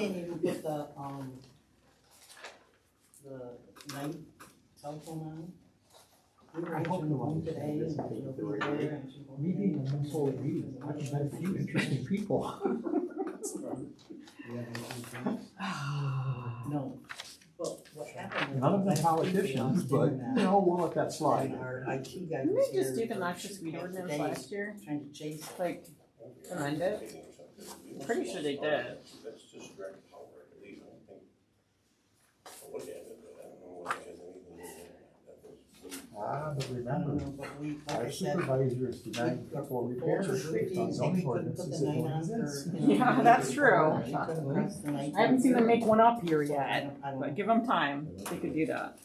can't even put the night telephone on. We were I hope answering no the phone one today and there's nobody there. and she won't Meeting answer. and whole meeting, I've met a few interesting people. No, but what happened was. None of them last politicians, week we but, lost internet, you know, we'll let that slide. and our IT guy Didn't was they just here do the for noxious weed half the ordinance day last year? Trying to chase. Like, amend it? I'm pretty sure they did. That's just direct power, I believe, I don't think. I'll look at it, but I don't know what it has anything to do with it. But I don't remember, know, but we, like I our said, supervisors denied people repairs based on zoning ordinances. Put the night on for. Yeah, that's true. They couldn't press the night I haven't seen them on. make one up here I yet, don't but give them time. They could do that.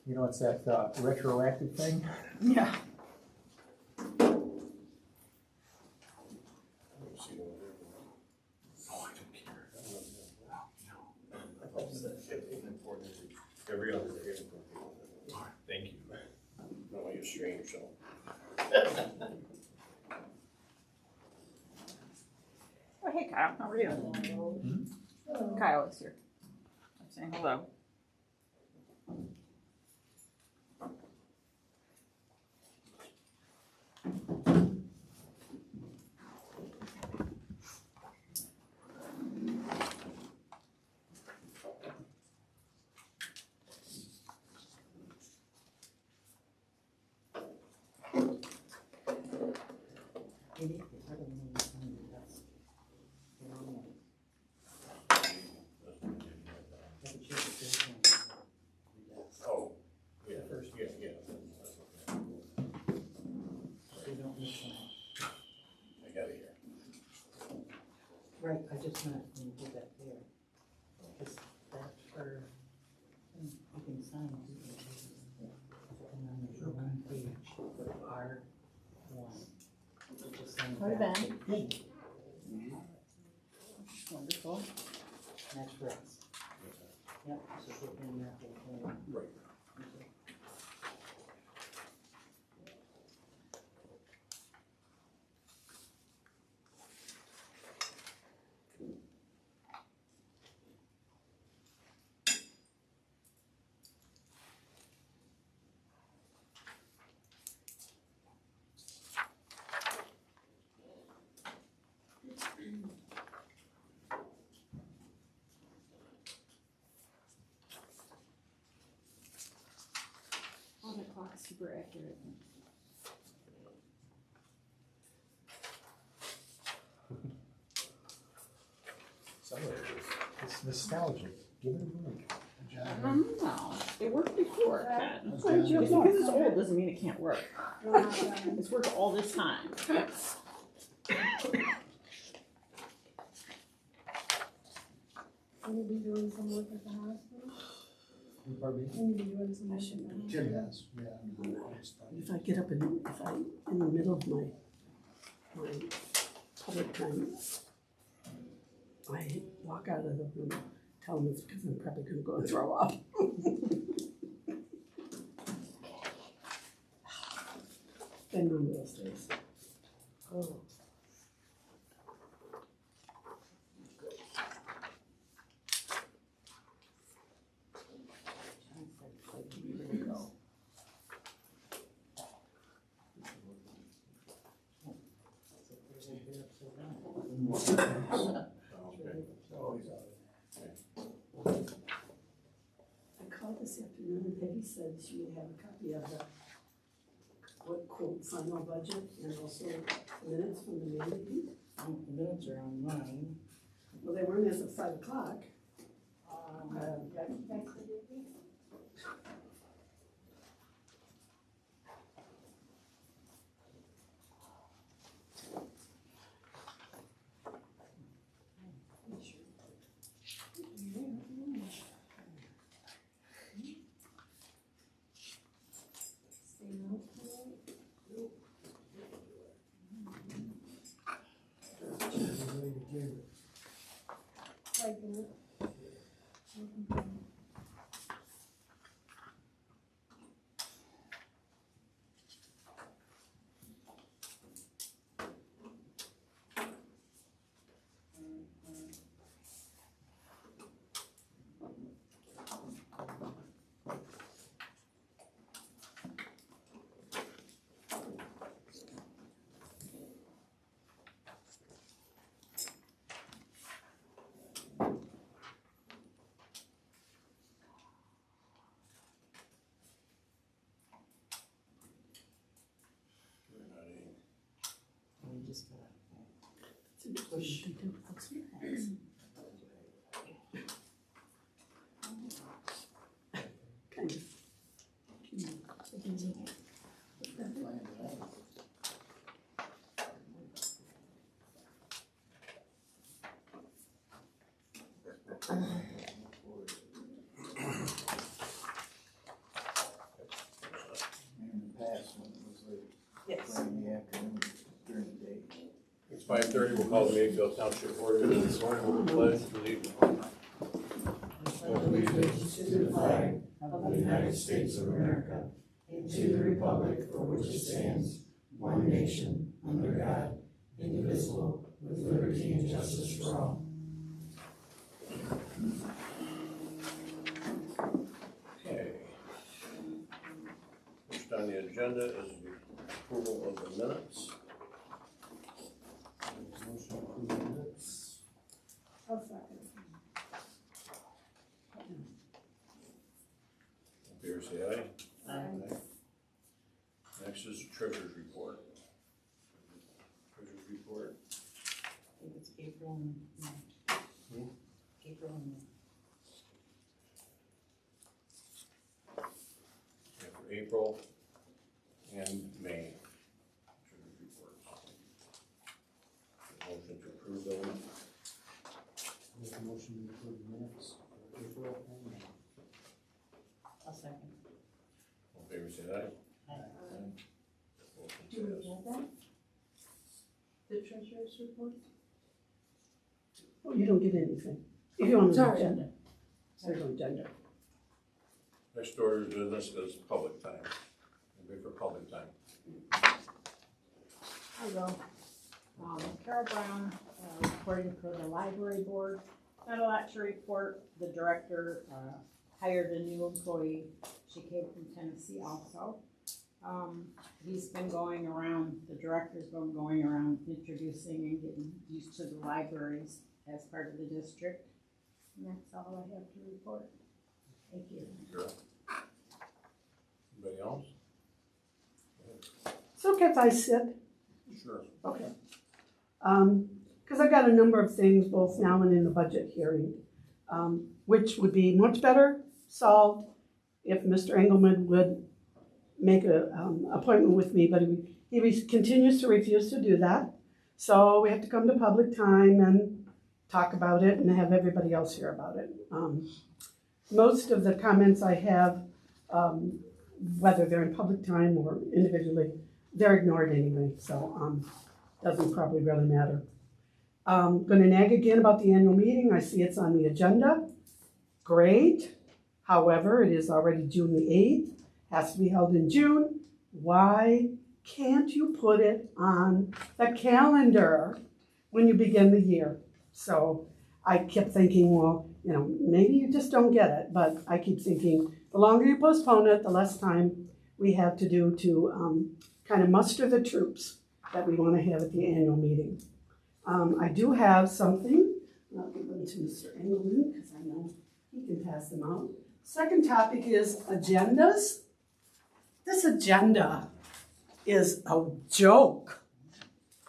You know, it's that retroactive thing. Yeah. Every other day. Thank you. No, you're strange, so. Oh, hey Kyle, how are you? Kyle is here. I'm saying hello. Oh, yeah, first, yeah. I got it here. Right, I just meant when you put that there. Because that's for, you can sign, you can take it. And on the one page, put R1. Just sign Hi, that. Ben. Wonderful. That's for us. Yep, so put in that whole thing. Right. Oh, the clock's super accurate. Some of it is, it's nostalgic. Give it a break. No, it worked before, Ken. That's Just good. because it's old doesn't mean it can't work. It's worked all this time. Will you be doing some work at the hospital? Pardon me? Will you be doing some work at the hospital? Jim has, yeah. If I get up in, if I, in the middle of my public time, I walk out of the room, tell them it's because I'm probably gonna go and throw up. Been one of those days. Oh. I called this afternoon and Peggy said she would have a copy of the, what quote, final budget and also minutes from the May meeting. The minutes are online. Well, they weren't as of 5 o'clock. Like that. Push. Kind of. In the past, when it was like Yes. in the afternoon, during the day. It's 5:30, we'll call the Mayfield Township order this morning with the pledge to leave. Allegiance to the flag of the United States of America, and to the republic for which it stands, one nation, under God, indivisible, with liberty and justice for all. Okay. First on the agenda is the approval of the minutes. Motion to approve the minutes. I'll second. Favor say aye. Next is the treasurer's report. Treasurer's report. I think it's April and May. April and May. Yeah, for April and May. Treasurer's reports. Motion to approve those. Make a motion to approve the minutes for April and May. I'll second. All in favor say aye. Aye. Motion Do we carries. have that? The treasurer's report? Oh, you don't get anything. If you want an Sorry. agenda. There's no agenda. Next order of business is public time. Anybody for public time? I go. Carol Brown, reporting for the library board. Not a lot to report. The director hired a new employee. She came from Tennessee also. He's been going around, the director's been going around introducing and getting used to the libraries as part of the district. And that's all I have to report. Thank you. Sure. Anybody else? It's okay if I sit. Sure. Okay. Because I've got a number of things both now and in the budget hearing, which would be much better solved if Mr. Engelman would make an appointment with me, but he continues to refuse to do that. So we have to come to public time and talk about it and have everybody else hear about it. Most of the comments I have, whether they're in public time or individually, they're ignored anyway, so doesn't probably really matter. Gonna nag again about the annual meeting. I see it's on the agenda. Great. However, it is already June the 8th. Has to be held in June. Why can't you put it on the calendar when you begin the year? So I kept thinking, well, maybe you just don't get it. But I keep thinking, the longer you postpone it, the less time we have to do to kind of muster the troops that we want to have at the annual meeting. I do have something. I'll give them to Mr. Engelman because I know he can pass them out. Second topic is agendas. This agenda is a joke.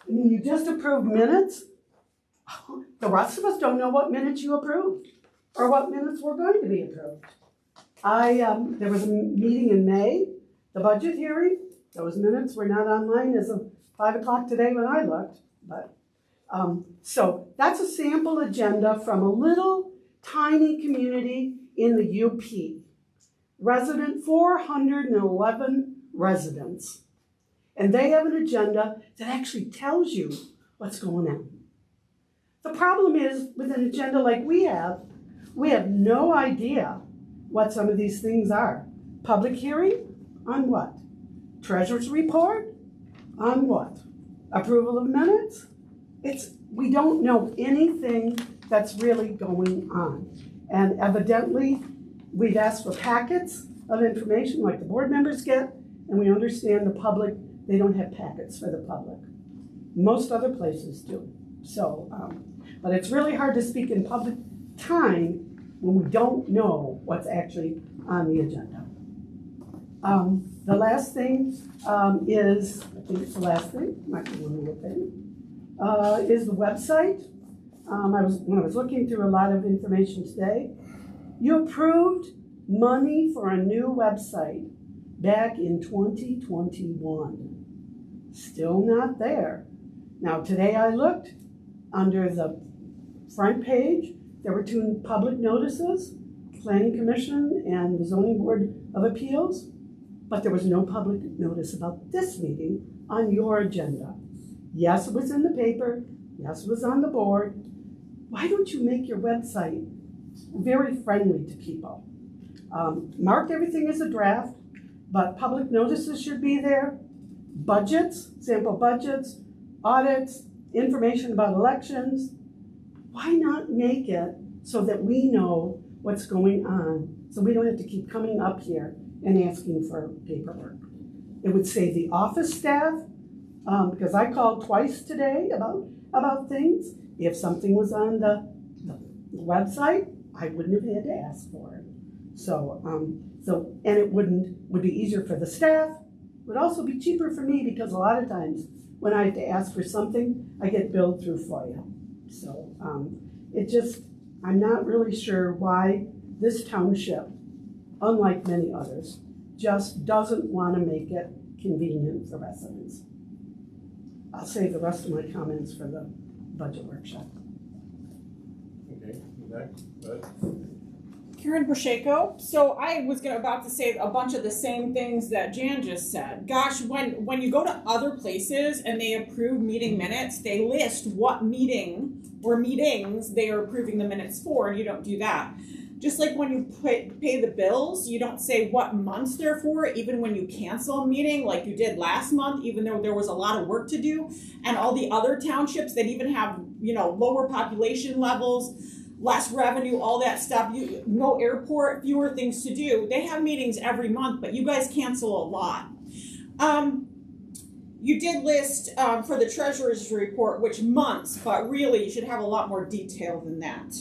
I mean, you just approved minutes. The rest of us don't know what minutes you approved or what minutes were going to be approved. There was a meeting in May, the budget hearing. Those minutes were not online as of 5 o'clock today when I looked. But so that's a sample agenda from a little tiny community in the UP. 411 residents. And they have an agenda that actually tells you what's going on. The problem is, with an agenda like we have no idea what some of these things are. Public hearing? On what? Treasurer's report? On what? Approval of minutes? We don't know anything that's really going on. And evidently, we've asked for packets of information like the board members get, and we understand the public, they don't have packets for the public. Most other places do. So, but it's really hard to speak in public time when we don't know what's actually on the agenda. The last thing is, I think it's the last thing, might be one more thing, is the website. When I was looking through a lot of information today, you approved money for a new website back in 2021. Still not there. Now today I looked under the front page, there were 2 public notices, Planning Commission and the Zoning Board of Appeals, but there was no public notice about this meeting on your agenda. Yes, it was in the paper, yes, it was on the board. Why don't you make your website very friendly to people? Mark everything as a draft, but public notices should be there. Budgets, sample budgets, audits, information about elections. Why not make it so that we know what's going on, so we don't have to keep coming up here and asking for paperwork? It would save the office staff, because I called twice today about things. If something was on the website, I wouldn't have had to ask for it. And it would be easier for the staff. Would also be cheaper for me, because a lot of times when I have to ask for something, I get billed through FOIA. So I'm not really sure why this township, unlike many others, just doesn't want to make it convenient for residents. I'll save the rest of my comments for the budget workshop. Okay, next, Karen Pacheco. So I was about to say a bunch of the same things that Jan just said. Gosh, when you go to other places and they approve meeting minutes, they list what meeting or meetings they are approving the minutes for, and you don't do that. Just like when you pay the bills, you don't say what months they're for, even when you cancel a meeting like you did last month, even though there was a lot of work to do. And all the other townships that even have, lower population levels, less revenue, all that stuff, no airport, fewer things to do. They have meetings every month, but you guys cancel a lot. You did list for the treasurer's report which months, but really you should have a lot more detail than that.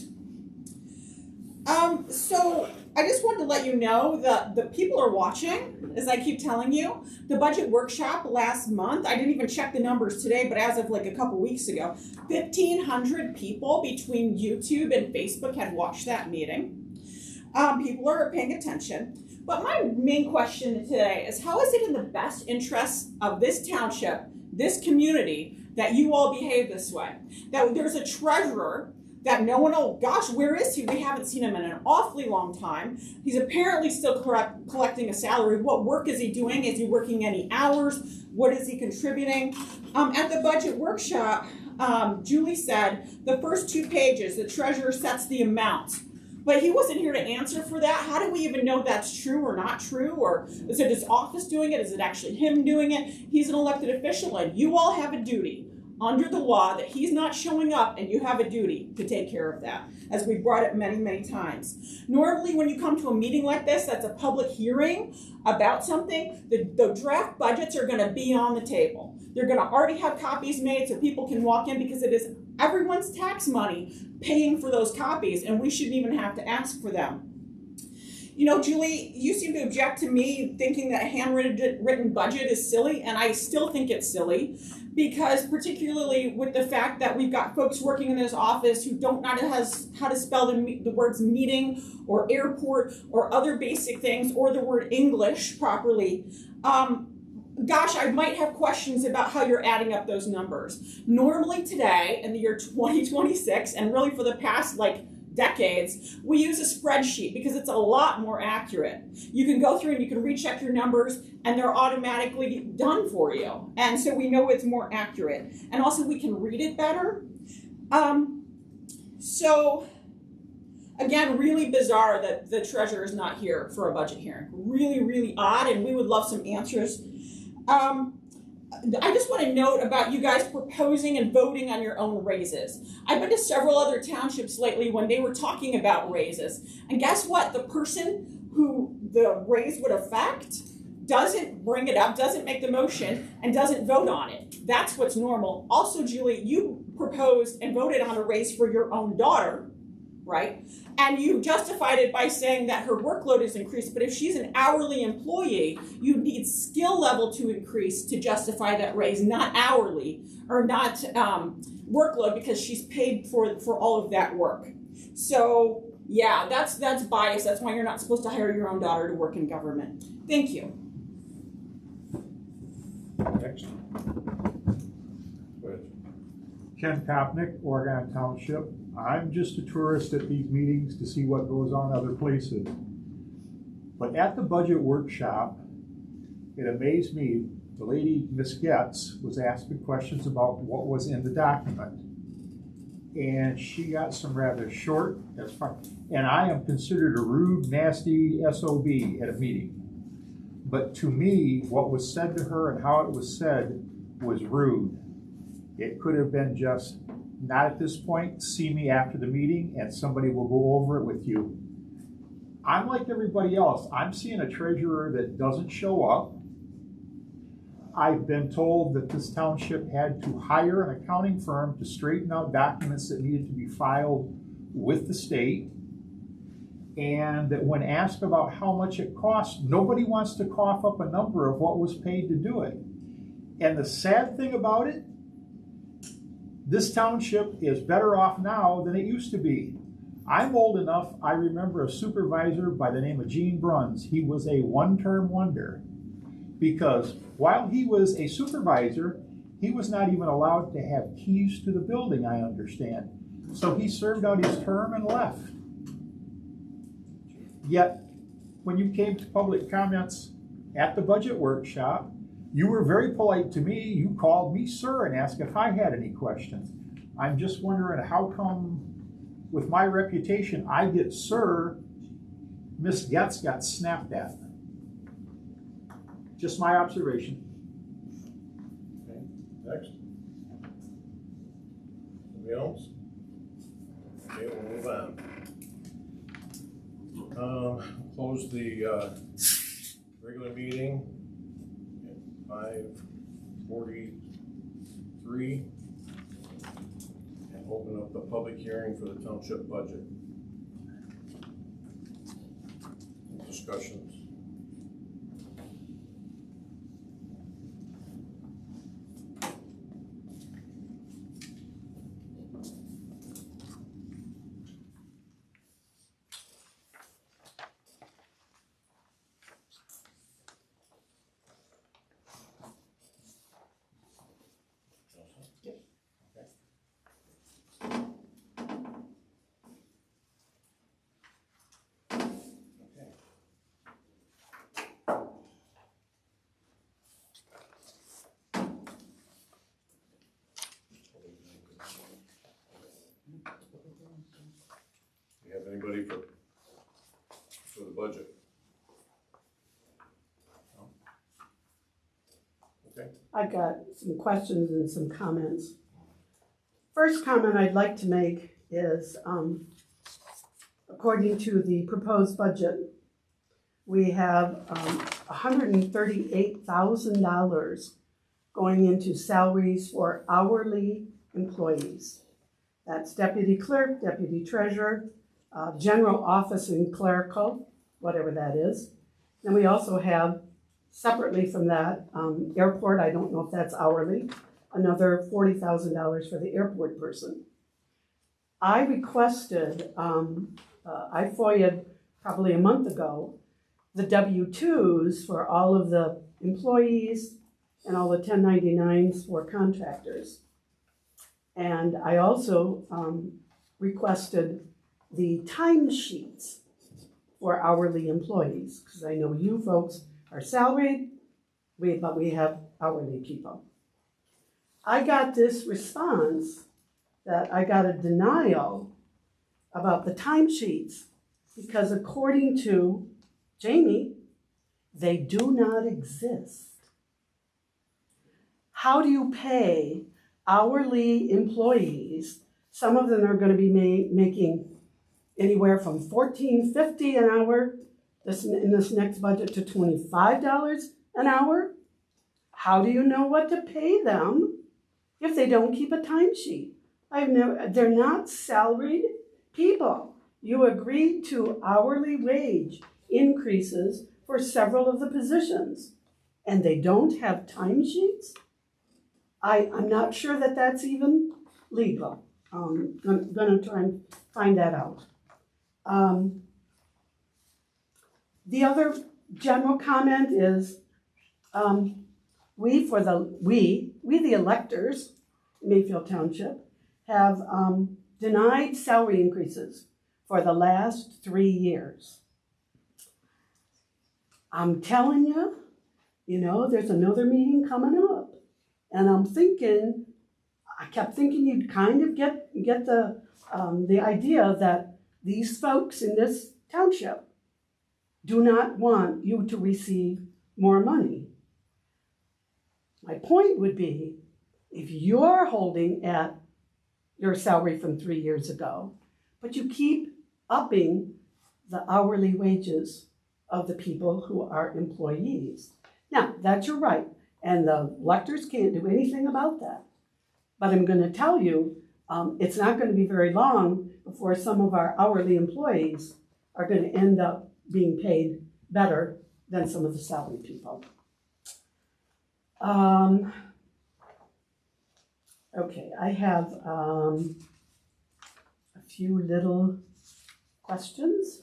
So I just wanted to let you know that the people are watching, as I keep telling you. The budget workshop last month, I didn't even check the numbers today, but as of like a couple weeks ago, 1,500 people between YouTube and Facebook had watched that meeting. People are paying attention. But my main question today is, how is it in the best interest of this township, this community, that you all behave this way? That there's a treasurer that no one, oh gosh, where is he? We haven't seen him in an awfully long time. He's apparently still collecting a salary. What work is he doing? Is he working any hours? What is he contributing? At the budget workshop, Julie said the first 2 pages, the treasurer sets the amount. But he wasn't here to answer for that. How do we even know that's true or not true? Or is it his office doing it? Is it actually him doing it? He's an elected official, and you all have a duty under the law that he's not showing up, and you have a duty to take care of that, as we brought it many, many times. Normally, when you come to a meeting like this, that's a public hearing about something, the draft budgets are going to be on the table. They're going to already have copies made so people can walk in, because it is everyone's tax money paying for those copies, and we shouldn't even have to ask for them. Julie, you seem to object to me thinking that a handwritten budget is silly, and I still think it's silly, because particularly with the fact that we've got folks working in this office who don't know how to spell the words meeting or airport or other basic things, or the word English properly. Gosh, I might have questions about how you're adding up those numbers. Normally today, in the year 2026, and really for the past decades, we use a spreadsheet because it's a lot more accurate. You can go through and you can recheck your numbers, and they're automatically done for you. And so we know it's more accurate. And also we can read it better. So again, really bizarre that the treasurer is not here for a budget hearing. Really, really odd, and we would love some answers. I just want to note about you guys proposing and voting on your own raises. I've been to several other townships lately when they were talking about raises. And guess what? The person who the raise would affect doesn't bring it up, doesn't make the motion, and doesn't vote on it. That's what's normal. Also, Julie, you proposed and voted on a raise for your own daughter, right? And you justified it by saying that her workload is increased, but if she's an hourly employee, you need skill level to increase to justify that raise, not hourly, or not workload, because she's paid for all of that work. So yeah, that's bias. That's why you're not supposed to hire your own daughter to work in government. Thank you. Next. Go ahead. Ken Kopnick, Oregon Township. I'm just a tourist at these meetings to see what goes on other places. But at the budget workshop, it amazed me, the lady, Miss Getz, was asking questions about what was in the document. And she got some rather short, that's fine. And I am considered a rude, nasty SOB at a meeting. But to me, what was said to her and how it was said was rude. It could have been just, not at this point, see me after the meeting and somebody will go over it with you. I'm like everybody else. I'm seeing a treasurer that doesn't show up. I've been told that this township had to hire an accounting firm to straighten out documents that needed to be filed with the state. And that when asked about how much it cost, nobody wants to cough up a number of what was paid to do it. And the sad thing about it, this township is better off now than it used to be. I'm old enough, I remember a supervisor by the name of Gene Bruns. He was a one-term wonder because while he was a supervisor, he was not even allowed to have keys to the building, I understand. So he served out his term and left. Yet, when you came to public comments at the budget workshop, you were very polite to me. You called me sir and asked if I had any questions. I'm just wondering how come, with my reputation, I get sir, Miss Getz got snapped at. Just my observation. Okay, next. Anybody else? Okay, we'll move on. Close the regular meeting at 5:43 and open up the public hearing for the township budget. Discussions. Do you have anybody for the budget? No? Okay. I've got some questions and some comments. First comment I'd like to make is, according to the proposed budget, we have $138,000 going into salaries for hourly employees. That's deputy clerk, deputy treasurer, general office and clerical, whatever that is. Then we also have, separately from that, airport, I don't know if that's hourly, another $40,000 for the airport person. I requested, I FOIA'd probably a month ago, the W-2s for all of the employees and all the 1099s for contractors. And I also requested the timesheets for hourly employees, because I know you folks are salaried, but we have hourly people. I got this response that I got a denial about the timesheets because according to Jamie, they do not exist. How do you pay hourly employees? Some of them are going to be making anywhere from $14.50 an hour in this next budget to $25 an hour. How do you know what to pay them if they don't keep a timesheet? They're not salaried people. you agreed to hourly wage increases for several of the positions, and they don't have timesheets? I'm not sure that that's even legal. I'm gonna try and find that out. The other general comment is, we the electors, Mayfield Township, have denied salary increases for the last 3 years. I'm telling you, there's another meeting coming up. And I kept thinking you'd kind of get the idea that these folks in this township do not want you to receive more money. My point would be, if you're holding at your salary from 3 years ago, but you keep upping the hourly wages of the people who are employees. Now, that's your right, and the electors can't do anything about that. But I'm going to tell you, it's not going to be very long before some of our hourly employees are going to end up being paid better than some of the salary people. Okay, I have a few little questions.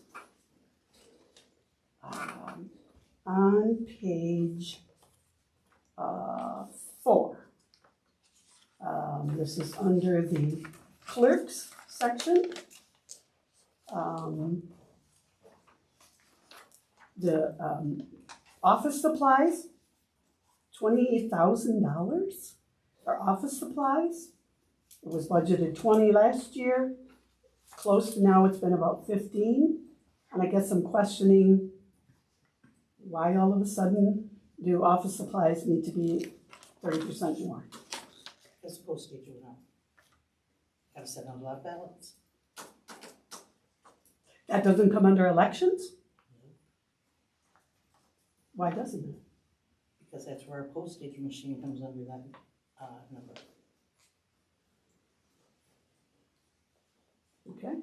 On page 4. This is under the clerks section. The office supplies, $28,000 for office supplies. It was budgeted 20 last year. Close to now, it's been about 15. And I guess I'm questioning why all of a sudden do office supplies need to be 30% more? Because postage went up. Gotta send out a lot of ballots. That doesn't come under elections? Why doesn't it? Because that's where our postage machine comes under that number. Okay.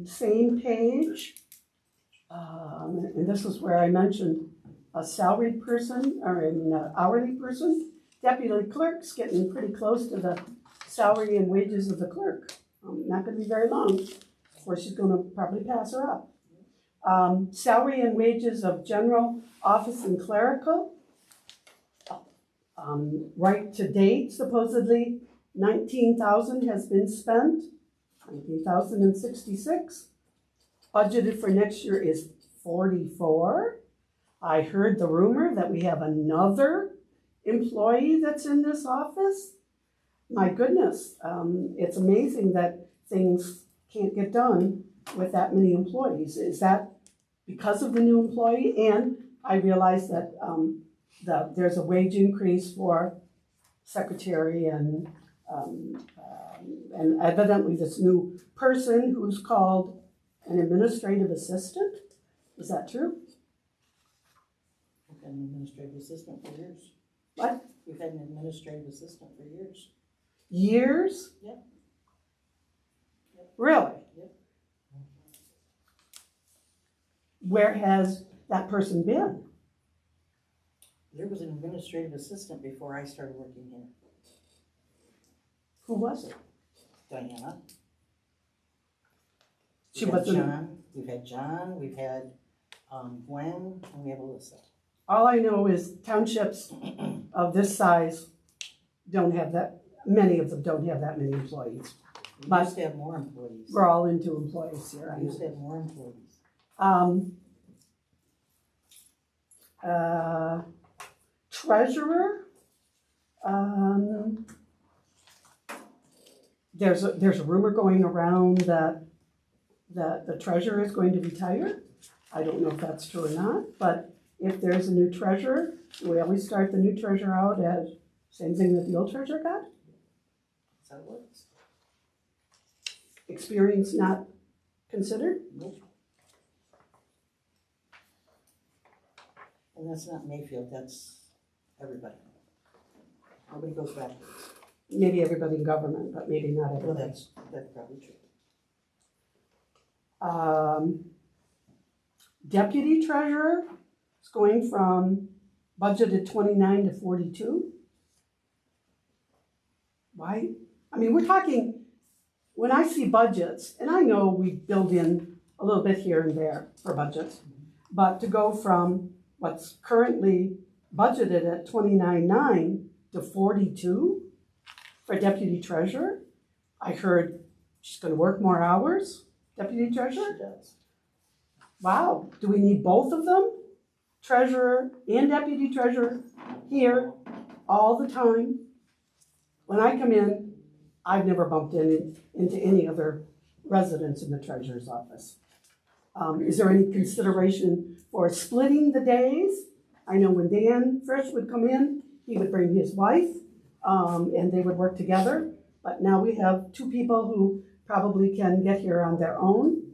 Same page. And this is where I mentioned a salaried person, or an hourly person. Deputy clerk's getting pretty close to the salary and wages of the clerk. Not gonna be very long before she's gonna probably pass her up. Salary and wages of general office and clerical. Right to date, supposedly 19,000 has been spent, 19,066. Budgeted for next year is 44. I heard the rumor that we have another employee that's in this office. My goodness, it's amazing that things can't get done with that many employees. Is that because of the new employee? And I realize that there's a wage increase for secretary and evidently this new person who's called an administrative assistant. Is that true? We've had an administrative assistant for years. What? We've had an administrative assistant for years. Years? Yep. Really? Yep. Where has that person been? There was an administrative assistant before I started working here. Who was it? Diana. She We've had wasn't. John. We've had John. We've had Gwen, and we have Alyssa. All I know is townships of this size don't have that, many of them don't have that many employees. We But- used to have more employees. We're all into employees here. I We used know. to have more employees. Treasurer. There's a rumor going around that the treasurer is going to retire. I don't know if that's true or not, but if there's a new treasurer, we always start the new treasurer out as same thing that the old treasurer got. That's how it works. Experience not considered. Nope. And that's not Mayfield, that's everybody. Nobody goes backwards. maybe everybody in government, but maybe not Well, everybody. that's probably true. Deputy treasurer is going from budgeted 29 to 42. Why? I mean, we're talking, when I see budgets, and I know we build in a little bit here and there for budgets, but to go from what's currently budgeted at 29.9 to 42 for deputy treasurer, I heard she's gonna work more hours, deputy treasurer? She does. Wow, do we need both of them? Treasurer and deputy treasurer here all the time? When I come in, I've never bumped into any other residents in the treasurer's office. Is there any consideration for splitting the days? I know when Dan Frisch would come in, he would bring his wife, and they would work together. But now we have two people who probably can get here on their own.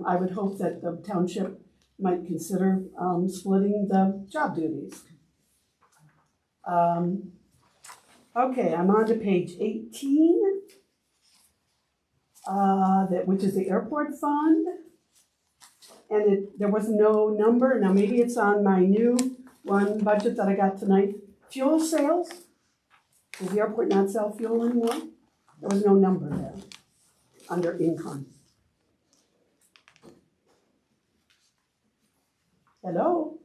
I would hope that the township might consider splitting the job duties. Okay, I'm on to page 18, which is the airport fund. And there was no number. Now maybe it's on my new one budget that I got tonight. Fuel sales. Does the airport not sell fuel anymore? There was no number there under income. Hello?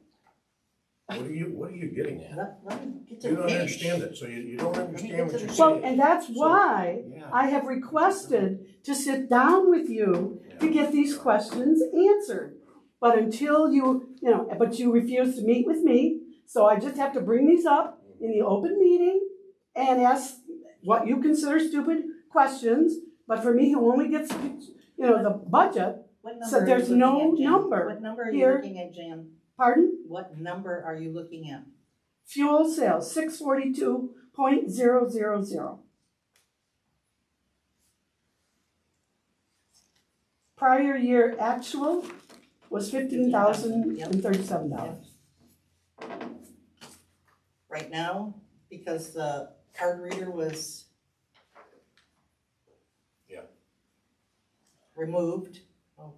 What are you getting at? Let me get to You the don't page. understand it, so you don't understand get what to you're the saying. Well, and that's why Yeah. I have requested to sit down with you to get these questions answered. But until but you refuse to meet with me, so I just have to bring these up in the open meeting and ask what you consider stupid questions. But for me, who only gets, the budget, What so number are there's you no looking at, Jan? number What number are here. you looking at, Jan? pardon? What number are you looking at? Fuel sales, 642.000. Prior year actual was $15,037. Right now, because the card reader was removed. Oh,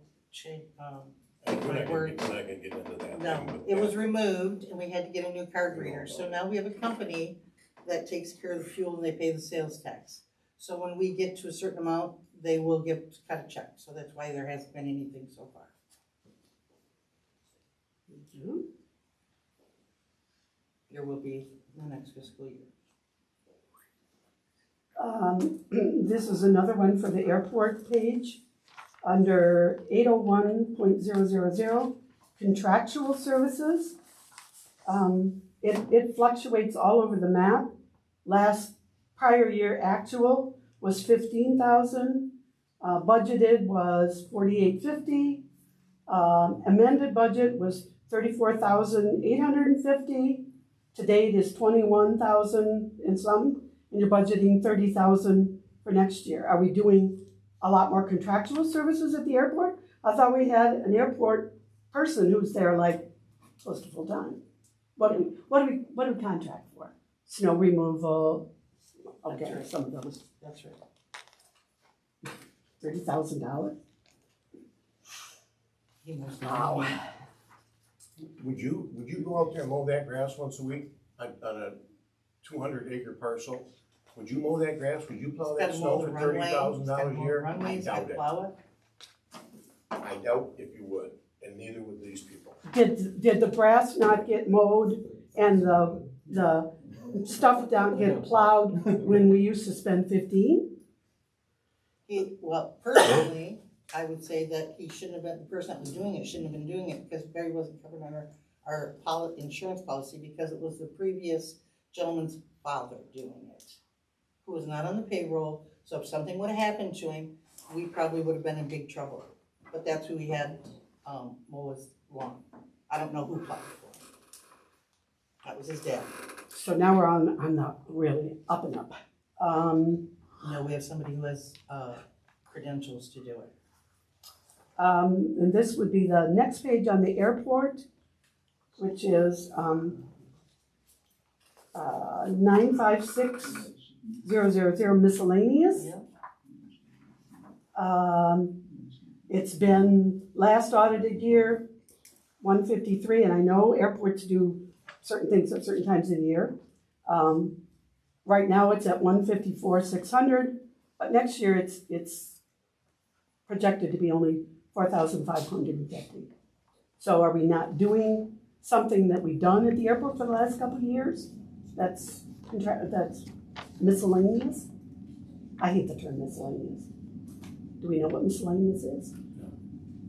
We're not gonna get into that. No, thing, but it was removed and we had to get a new card reader. So now we have a company that takes care of the fuel and they pay the sales tax. So when we get to a certain amount, they will cut a check. So that's why there hasn't been anything so far. There will be in the next fiscal year. This is another one for the airport page. Under 801.000, contractual services. It fluctuates all over the map. Prior year actual was 15,000. Budgeted was 4850. Amended budget was 34,850. To date is 21,000 and some, and you're budgeting 30,000 for next year. Are we doing a lot more contractual services at the airport? I thought we had an airport person who's there like close to full time. What do we contract for? Snow removal. Okay, That's right. some of those. That's right. $30,000. He must Wow. Would you go out there and mow that grass once a week on a 200-acre parcel? Would you mow that grass? Would you plow that snow for $30,000 a year? I Runways, doubt gotta it. plow it. I doubt if you would, and neither would these people. Did the grass not get mowed and the stuff not get plowed when we used to spend 15? Well, personally, I would say that he shouldn't have been, the person that was doing it shouldn't have been doing it because Barry wasn't covered under our insurance policy because it was the previous gentleman's father doing it, who was not on the payroll. So if something would have happened to him, we probably would have been in big trouble. But that's who we had mow his lawn. I don't know who plowed it for him. That was his dad. So now we're on the really up and up. No, we have somebody who has credentials to do it. And this would be the next page on the airport, which is 956 000 miscellaneous. Yep. It's been last audited year, 153, and I know airports do certain things at certain times of the year. Right now it's at 154, 600, but next year it's projected to be only 4,550. So are we not doing something that we've done at the airport for the last couple of years? That's miscellaneous? I hate the term miscellaneous. Do we know what miscellaneous is?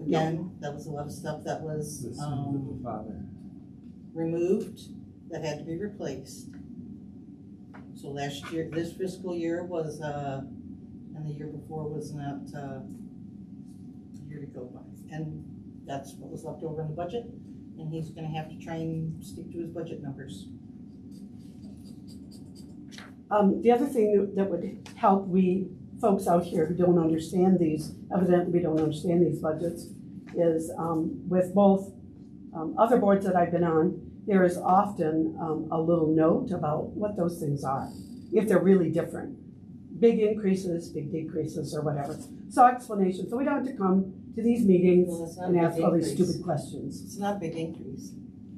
Again, that was a lot of stuff that was, removed, that had to be replaced. So last year, this fiscal year was, and the year before was not, a year to go by. And that's what was left over in the budget, and he's gonna have to try and stick to his budget numbers. The other thing that would help we folks out here who don't understand these, evidently we don't understand these budgets, is with both other boards that I've been on, there is often a little note about what those things are, if they're really different. Big increases, big decreases, or whatever. So explanation, so we don't have to come to these meetings Well, it's not and a ask big all these increase. stupid questions. It's not a big increase.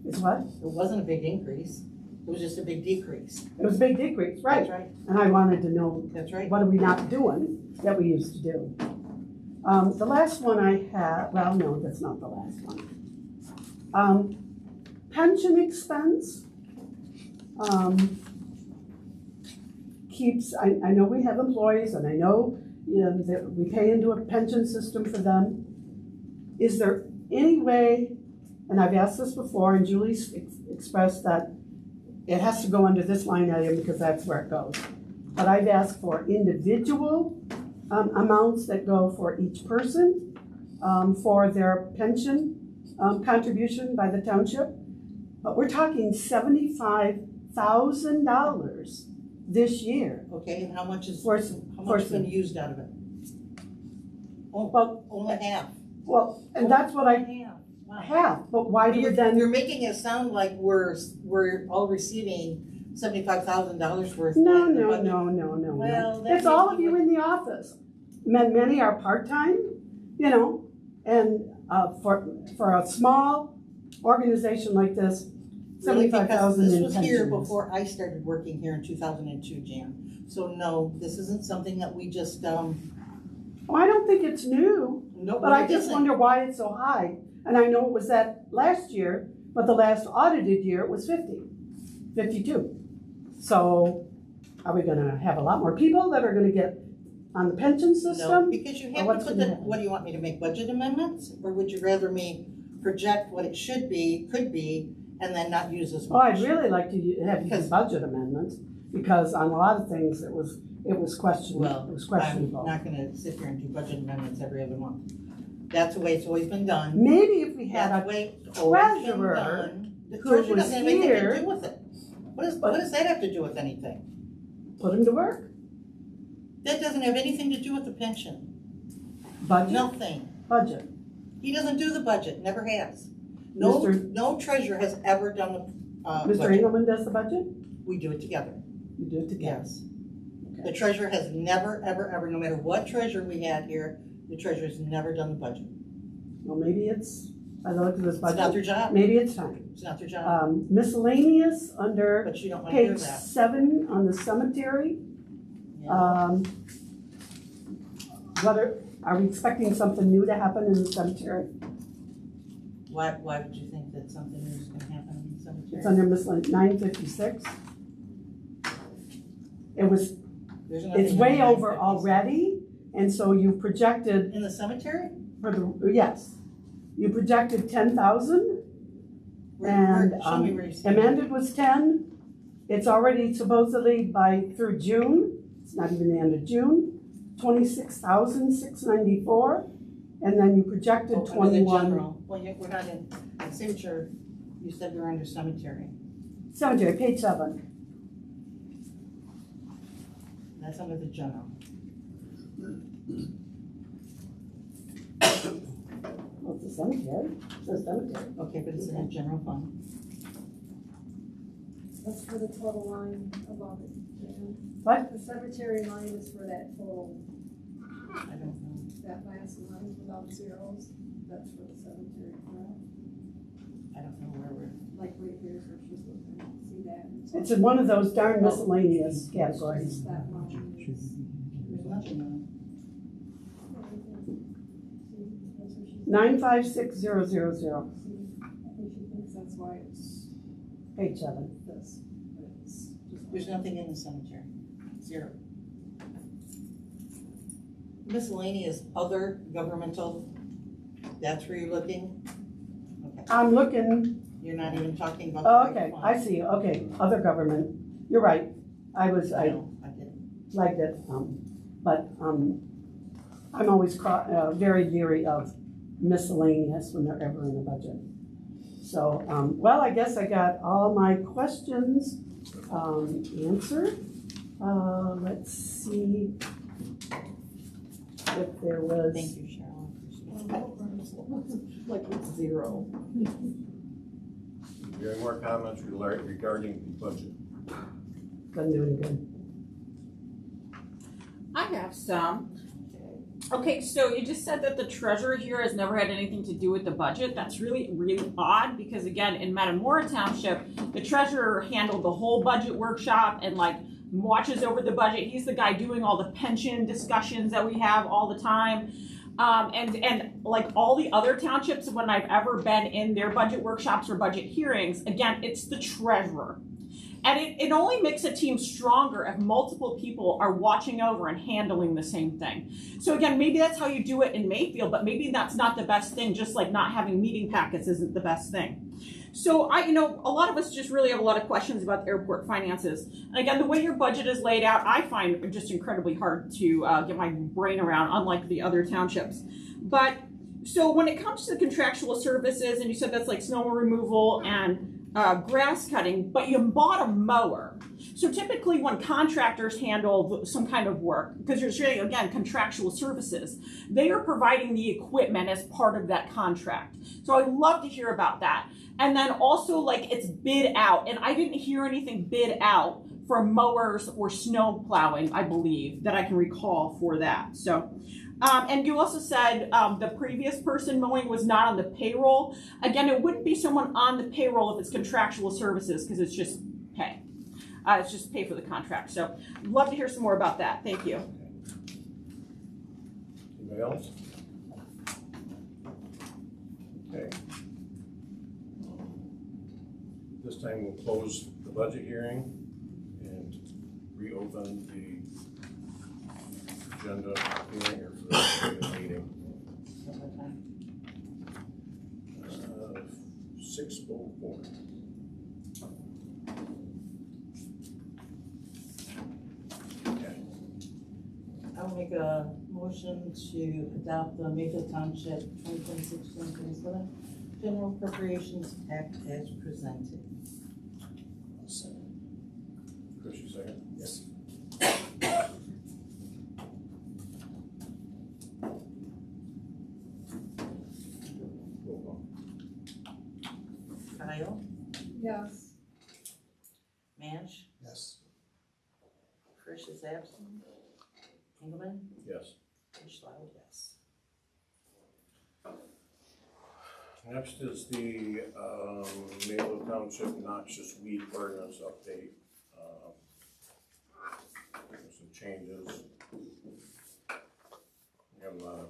It's what? It wasn't a big increase. It was just a big decrease. It was a big decrease, right? That's right. And I wanted to know, That's right. what are we not doing that we used to do? The last one I had, well, no, that's not the last one. Pension expense keeps, I know we have employees and I know, that we pay into a pension system for them. Is there any way, and I've asked this before and Julie's expressed that it has to go under this line item because that's where it goes. But I've asked for individual amounts that go for each person for their pension contribution by the township. But we're talking $75,000 this year. Okay, and how much is, For- how much has been used out of it? Oh, Well, only half. well, and that's what I Half. Wow. have, but why do we You're then? making it sound like we're all receiving $75,000 worth. No, in the no, budget. no, no, no, Well, no. that It's all of means you in the office. Many are part-time, and for a small organization like this, Really, because 75,000 this in was here pensions. before I started working here in 2002, Jan. So no, this isn't something that we just, Well, I don't think it's new, no, but I it just isn't. wonder why it's so high. And I know it was that last year, but the last audited year it was 52. So are we gonna have a lot more people that are gonna get on the pension No, system? because you Or have what's to put gonna the, happen? what do you want me to make budget amendments? Or would you rather me project what it should be, could be, and then not use as Well, much? I'd really like to have you do budget amendments, because on a lot of things, it was questionable, Well, it was I'm questionable. not gonna sit here and do budget amendments every other month. That's the way it's always been done. Maybe if we had That's a, the way it's always been treasurer done. The who treasurer was doesn't have anything here- to do with it. What does that have to do with anything? put him to work, That doesn't have anything to do with the pension. budget, Nothing. budget. He doesn't do the budget, never has. No, Mr. no treasurer has ever done the, Mr. budget. Engelman does the budget? We do it together, You do it together? yes. Okay. The treasurer has never, ever, ever, no matter what treasurer we had here, the treasurer's never done the budget. Well, maybe by the look of this It's not budget, their job. maybe it's time. It's not their job, Miscellaneous under but you don't want to hear page that. 7 on the cemetery. Yeah. Are we expecting something new to happen in the cemetery? Why would you think that something new is gonna happen in the cemetery? It's under miscellaneous, 956. There's nothing It's in way the over 956. already, and so you projected In the cemetery? yes, you projected 10,000, and Show me where you see it. amended was 10. It's already supposedly through June, it's not even the end of June, 26,694, and then you projected Oh, under the 21. general. Well, we're not in, see what you said we're under cemetery. Cemetery, page 7. That's under the general. Well, it's a cemetery, it's a cemetery. Okay, but it's in the general fund. That's for the total line above it, Jan. What? The cemetery line is for that full, I don't know. that last line without zeros, that's for the cemetery, correct? I don't know where we're. Like right here's where she's looking, see that? It's in one of those darn miscellaneous categories. Just that line is. There's nothing on 956000, I think she thinks that's why it's page 7. this, but it's just. There's nothing in the cemetery. Zero. Miscellaneous other governmental, that's where you're looking? Okay. I'm looking, You're not even talking about. oh, the okay, right I one. see, okay, other government. You're right. I No, I didn't. flagged it, but I'm always very leery of miscellaneous when they're ever in a budget. So, well, I guess I got all my questions answered. Let's see if there was. Thank you, Cheryl. Like it's zero. Do you have any more comments regarding the budget? Doesn't do any good. I have some. Okay, so you just said that the treasurer here has never had anything to do with the budget. That's really, really odd because again, in Metamora Township, the treasurer handled the whole budget workshop and like watches over the budget. He's the guy doing all the pension discussions that we have all the time. And like all the other townships, when I've ever been in their budget workshops or budget hearings, again, it's the treasurer. And it only makes a team stronger if multiple people are watching over and handling the same thing. So again, maybe that's how you do it in Mayfield, but maybe that's not the best thing, just like not having meeting packets isn't the best thing. So a lot of us just really have a lot of questions about the airport finances. And again, the way your budget is laid out, I find just incredibly hard to get my brain around, unlike the other townships. But so when it comes to the contractual services, and you said that's like snow removal and grass cutting, but you bought a mower. So typically when contractors handle some kind of work, because you're saying, again, contractual services, they are providing the equipment as part of that contract. So I'd love to hear about that. And then also like it's bid out, and I didn't hear anything bid out for mowers or snow plowing, I believe, that I can recall for that. So and you also said the previous person mowing was not on the payroll. Again, it wouldn't be someone on the payroll if it's contractual services because it's just pay. It's just pay for the contract. So I'd love to hear some more about that. Thank you. Anybody else? Okay. This time we'll close the budget hearing and reopen the agenda hearing or for the meeting. 6:04. Okay. I'll make a motion to adopt the Mayfield Township 2026-2027 General Appropriations Act as presented. Chris, you second? Yes. Roll call. Kile, Yes. Maasch, Yes. Frisch is absent. Engelman, Yes. Schlaud, yes. Next is the Mayfield Township noxious weed ordinance update. There's some changes. We have a lot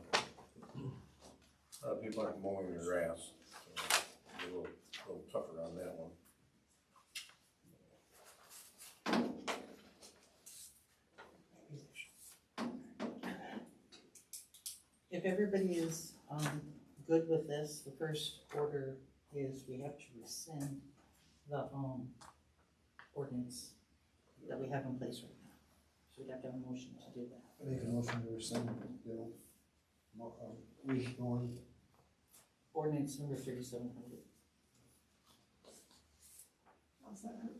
of people aren't mowing their grass, so a little tougher on that one. If everybody is good with this, the first order is we have to rescind the ordinance that we have in place right now. So we'd have to have a motion to do that. I make a motion to rescind the weed going. Ordinance number 3700. I'll second.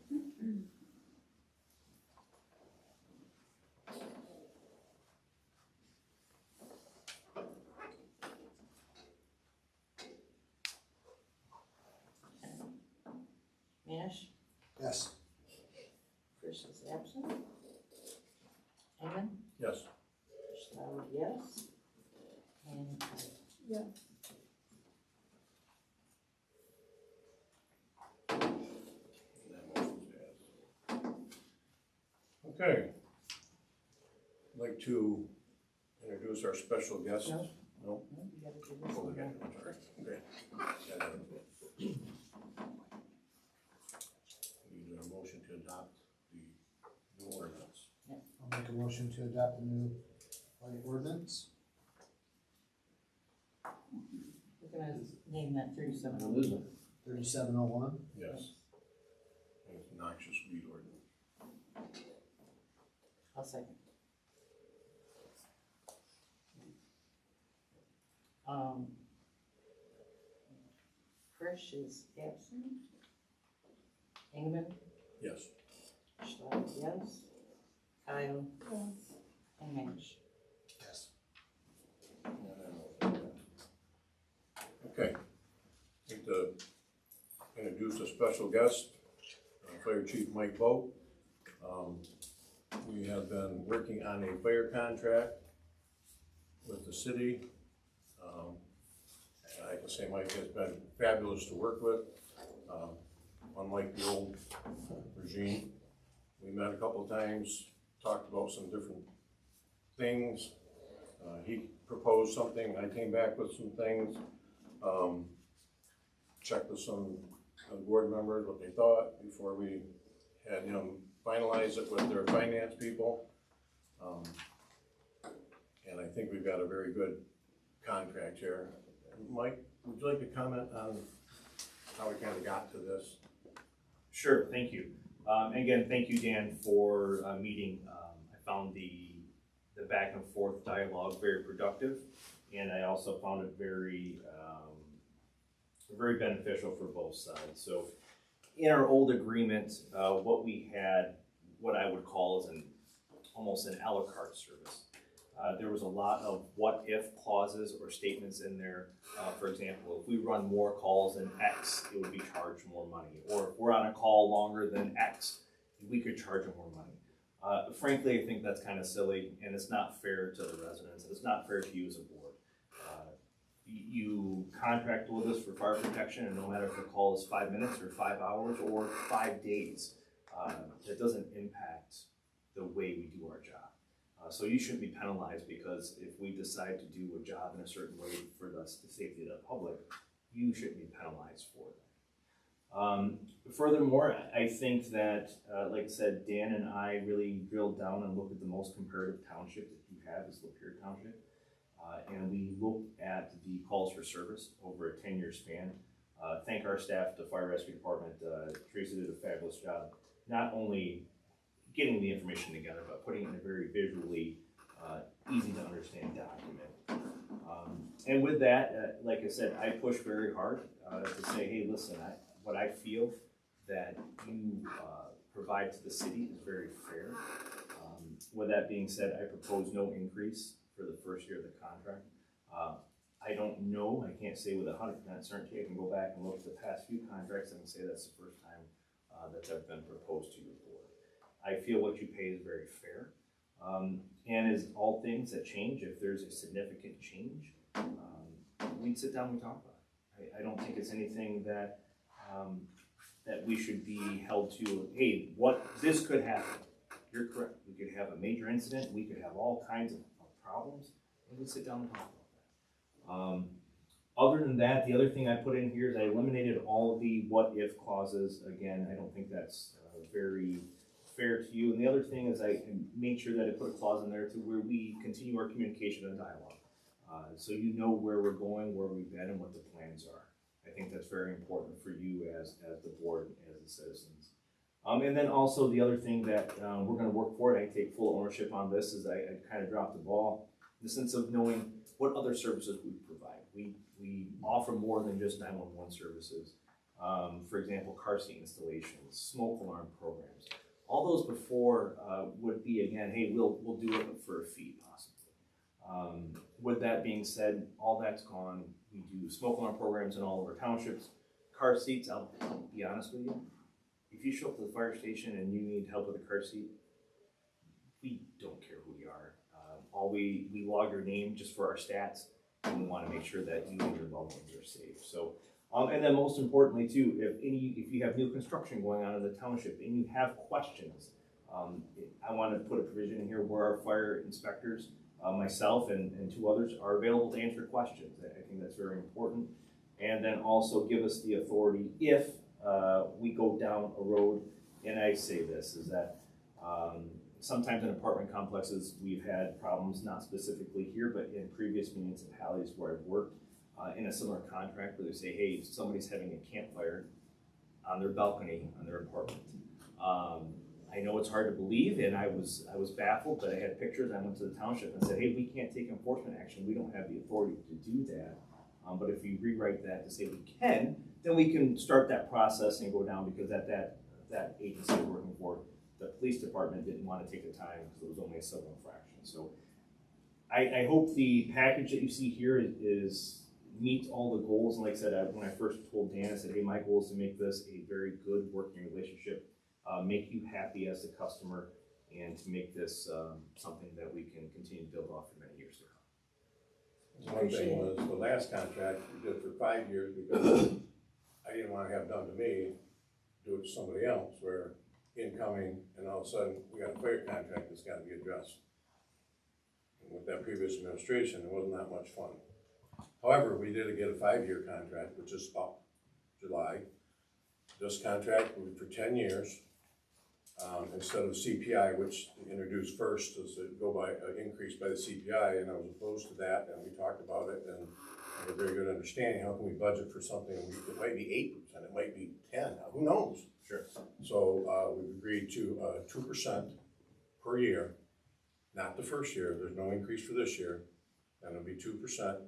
Maasch, Yes. Frisch is absent. Engelman, Yes. Schlaud, yes. And Kile. Yeah. That motion's passed. Okay. I'd like to introduce our special guest. No. No? No, you gotta do this Oh, one. okay, I'm sorry. Okay. Need a motion to adopt the new ordinance. I'll make a motion to adopt the new light ordinance. We're gonna name that 37. 3701. Yes. And it's noxious weed ordinance. I'll second. Frisch is absent. Engelman, Yes. Schlaud, yes. Kile Yes. and Maasch. Yes. Okay. I'd like to introduce a special guest, Fire Chief Mike Vogt. We have been working on a fire contract with the city. And I can say Mike has been fabulous to work with. Unlike the old regime, we met a couple of times, talked about some different things. He proposed something, I came back with some things. Checked with some of the board members what they thought before we had him finalize it with their finance people. And I think we've got a very good contract here. Mike, would you like to comment on how we kind of got to this? Sure, thank you. Again, thank you, Dan, for meeting. I found the back and forth dialogue very productive, and I also found it very beneficial for both sides. So in our old agreement, what we had, what I would call is almost an a la carte service. There was a lot of what if clauses or statements in there. For example, if we run more calls than X, it would be charged more money. Or if we're on a call longer than X, we could charge them more money. Frankly, I think that's kind of silly, and it's not fair to the residents. It's not fair to you as a board. You contract with us for fire protection, and no matter if the call is 5 minutes or 5 hours or 5 days, that doesn't impact the way we do our job. So you shouldn't be penalized because if we decide to do a job in a certain way for the safety of the public, you shouldn't be penalized for that. Furthermore, I think that, like I said, Dan and I really drilled down and looked at the most comparative township that you have is Lapeer Township. And we looked at the calls for service over a 10-year span. Thank our staff, the fire rescue department. Teresa did a fabulous job, not only getting the information together, but putting it in a very visually easy to understand document. And with that, like I said, I push very hard to say, hey, listen, what I feel that you provide to the city is very fair. With that being said, I propose no increase for the first year of the contract. I don't know, I can't say with 100% certainty. I can go back and look at the past few contracts and say that's the first time that's ever been proposed to your board. I feel what you pay is very fair. And as all things that change, if there's a significant change, we'd sit down and talk about it. I don't think it's anything that that we should be held to, hey, this could happen. You're correct. We could have a major incident. We could have all kinds of problems, and we'd sit down and talk about that. Other than that, the other thing I put in here is I eliminated all of the what if clauses. Again, I don't think that's very fair to you. And the other thing is I made sure that I put a clause in there to where we continue our communication and dialogue. So you know where we're going, where we've been, and what the plans are. I think that's very important for you as the board, as the citizens. And then also the other thing that we're going to work for, and I take full ownership on this, is I kind of dropped the ball in the sense of knowing what other services we provide. We offer more than just 911 services. For example, car seat installations, smoke alarm programs. All those before would be, again, hey, we'll do it for a fee, possibly. With that being said, all that's gone. We do smoke alarm programs in all of our townships. Car seats, I'll be honest with you. If you show up to the fire station and you need help with a car seat, we don't care who you are. All we log your name just for our stats, and we want to make sure that you and your loved ones are safe. So, and then most importantly too, if you have new construction going on in the township and you have questions, I want to put a provision in here where our fire inspectors, myself and two others, are available to answer questions. I think that's very important. And then also give us the authority if we go down a road, and I say this, is that sometimes in apartment complexes, we've had problems, not specifically here, but in previous municipalities where I've worked, in a similar contract where they say, hey, somebody's having a campfire on their balcony, on their apartment. I know it's hard to believe, and I was baffled, but I had pictures. I went to the township and said, hey, we can't take enforcement action. We don't have the authority to do that. But if you rewrite that to say we can, then we can start that process and go down, because at that agency we're working for, the police department didn't want to take the time because it was only a civil infraction. So I hope the package that you see here meets all the goals. And like I said, when I first told Dan, I said, hey, my goal is to make this a very good working relationship, make you happy as a customer, and to make this something that we can continue to build off for many years to come. One thing was, the last contract we did for 5 years, because I didn't want to have done to me, do it to somebody else, where incoming, and all of a sudden, we got a fire contract that's got to be addressed. And with that previous administration, it wasn't that much fun. However, we did get a 5-year contract, which is up July. This contract will be for 10 years, instead of CPI, which introduced first as a go by increase by the CPI, and I was opposed to that, and we talked about it, and I had a very good understanding. How can we budget for something? It might be 8%, it might be 10%. Who knows? Sure. So we've agreed to 2% per year, not the first year. There's no increase for this year, and it'll be 2%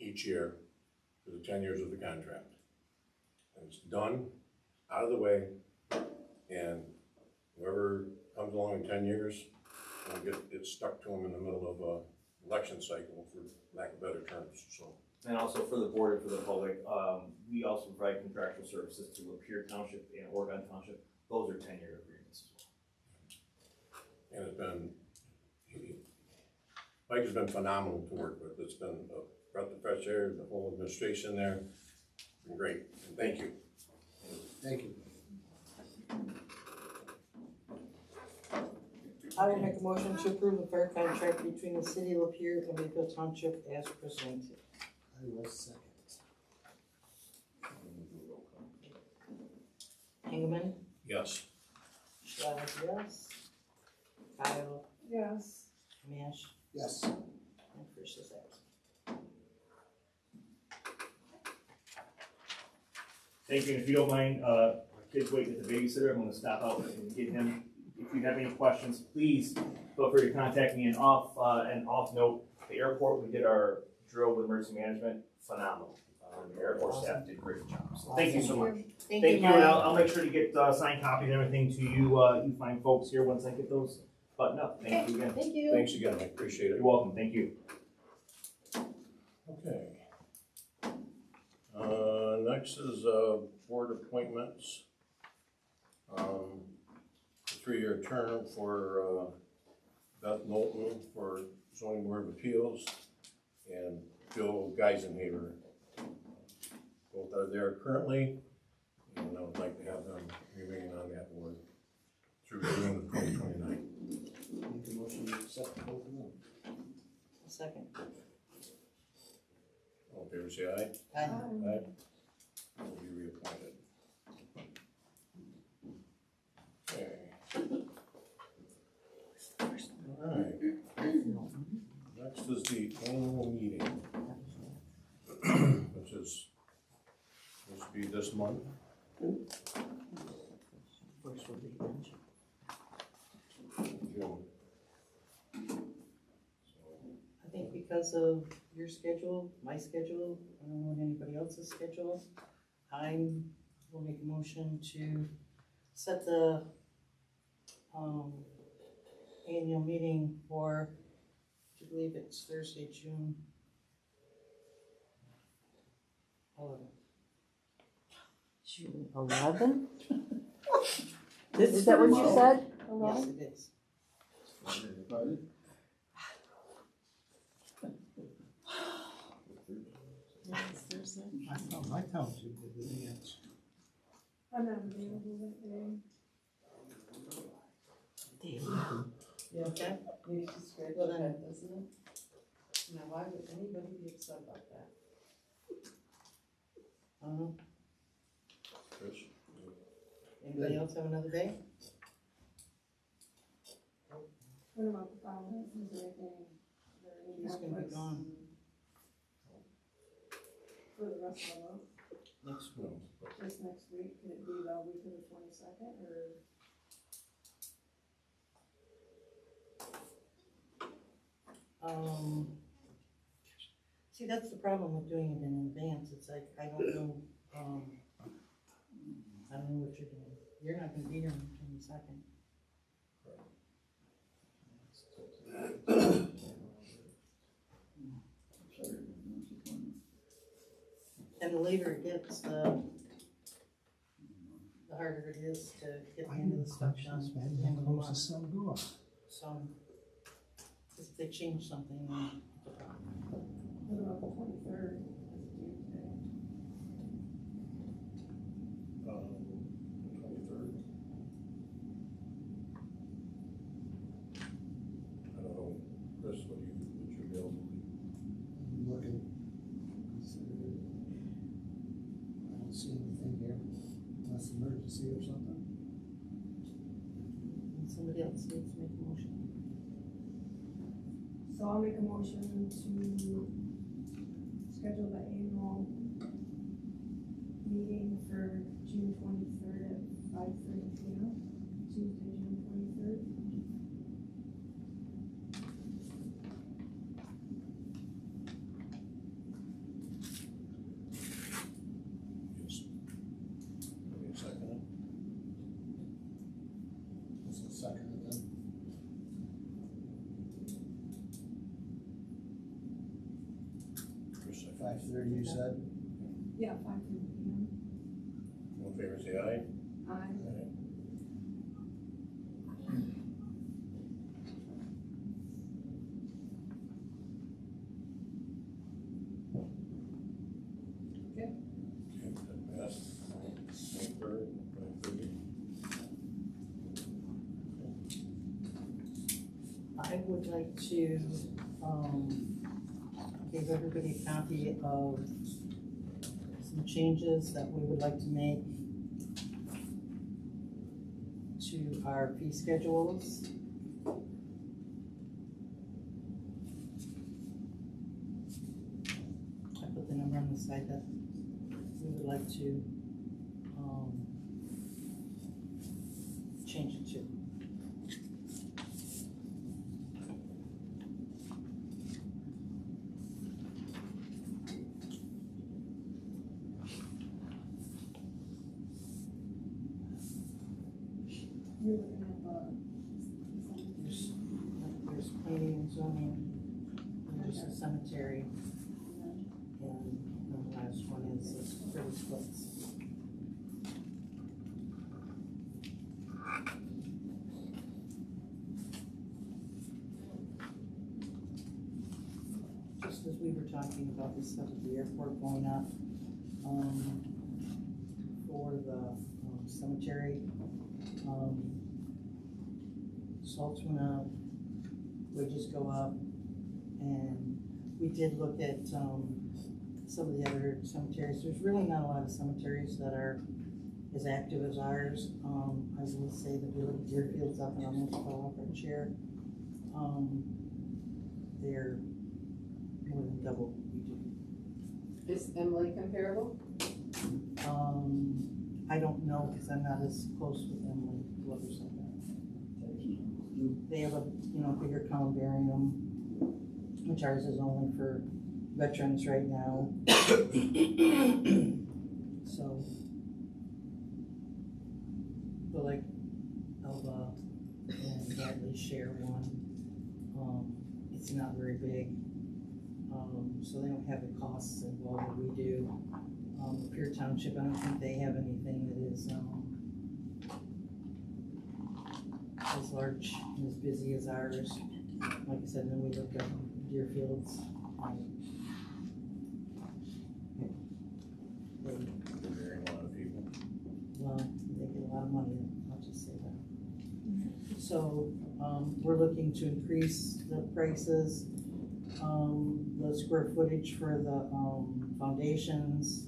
each year for the 10 years of the contract. And it's done, out of the way, and whoever comes along in 10 years will get stuck to them in the middle of a election cycle, for lack of better terms. So. And also for the board and for the public, we also provide contractual services to Lapeer Township and Oregon Township. Those are 10-year agreements as well. And it's been, Mike has been phenomenal to work with. It's been a breath of fresh air, the whole administration there. It's been great. And thank you. Thank you. I will make a motion to approve the fair contract between the city of Lapeer and Mayfield Township as presented. I will second. Engelman, Yes. Schlaud, yes. Kile, Yes. Maasch, Yes. and Frisch is absent. Thank you. And if you don't mind, my kid's waiting at the babysitter. I'm going to stop out and get him. If you have any questions, please feel free to contact me. And off note, the airport, we did our drill with emergency management, phenomenal. The airport staff did a great job. So thank you so much. Thank Thank you, and Mike. I'll make sure to get signed copies and everything to you, you fine folks here once I get those buttoned up. Thank you again. Thank you. Thanks again, I appreciate it. You're welcome. Thank you. Okay. Next is board appointments. 3-year term for Beth Knowlton for zoning board of appeals, and Bill Geisenhaber. Both are there currently, and I would like to have them remain on that board through June of 2029. Make a motion to accept both of them. A second. All in favor, say aye. Aye. Aye. Will be reappointed. Okay. All right. Next is the annual meeting, which is supposed to be this month. First will be bench. June. I think because of your schedule, my schedule, I don't know what anybody else's schedule, I will make a motion to set the annual meeting for, I believe it's Thursday, June 11th. June 11? This Is that what you said? Yes, it is. I thought my township did the dance. I'm not available that day. You okay? You should scratch Well, your then- head, doesn't it? Now, why would anybody be upset about that? Chris? Anybody else have another day? What about the following, is there anything, is there any He's gonna be conflicts gone for the rest of the month, next No. week. just next week, could it be the week of the 22nd, or? See, that's the problem with doing it in advance, it's like, I don't know, I don't know what you're doing. You're not gonna be here on the 22nd. And the later it gets, the harder it is to get the end of the stuff done at the end of the month. cell door. So, if they change something, then it's a problem. What about the 23rd, that's Tuesday? 23rd. I don't know, Chris, what's your availability? I'm looking. I don't see anything here, unless emergency or something. And somebody else needs to make a motion. So I'll make a motion to schedule the annual meeting for June 23rd at 5:30 p.m., Tuesday, June 23rd. Yes. Give me a second. What's the second of them? Chris, second. 5:30, you said? Yeah, 5:30 p.m. All in favor, say aye. Aye. Okay, that passed. 23rd, 5:30. I would like to, give everybody a copy of some changes that we would like to make to our fee schedules. I put the number on the side that we would like to, change it to. You're looking at the. There's planning and zoning, and there's the cemetery, and the last one is the pretty splits. Just as we were talking about this stuff at the airport going up, for the cemetery, salts went up, wages go up, and we did look at, some of the other cemeteries. There's really not a lot of cemeteries that are as active as ours. I will say that we look at Deerfield's up and almost fell off our chair. They're more than double what we do. Is Emily comparable? I don't know, because I'm not as close with Emily, whoever said that. They have a, bigger columbarium, which ours is only for veterans right now. So, but like Elba and Bradley share one. It's not very big, so they don't have the costs involved that we do. Lapeer Township, I don't think they have anything that is, as large and as busy as ours. Like I said, then we look at Deerfields. They're very a lot of people. Well, they get a lot of money, I'll just say that. So, we're looking to increase the prices, the square footage for the, foundations.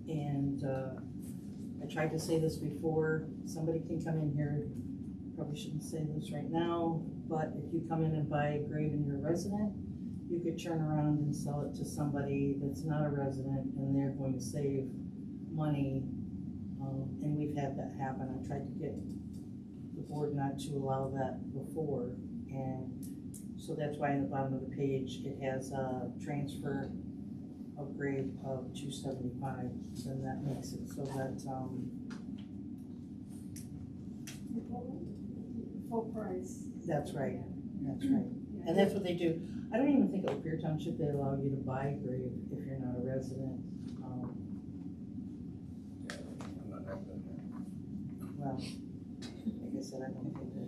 And, I tried to say this before, somebody can come in here, probably shouldn't say this right now, but if you come in and buy a grave and you're a resident, you could turn around and sell it to somebody that's not a resident and they're going to save money. And we've had that happen. I tried to get the board not to allow that before. And so that's why in the bottom of the page, it has a transfer of grade of $275. Then that makes it so that, Full price. that's right, that's right. And that's what they do. I don't even think Lapeer Township, they allow you to buy a grave if you're not a resident. I'm not having Well, like I said, I don't think they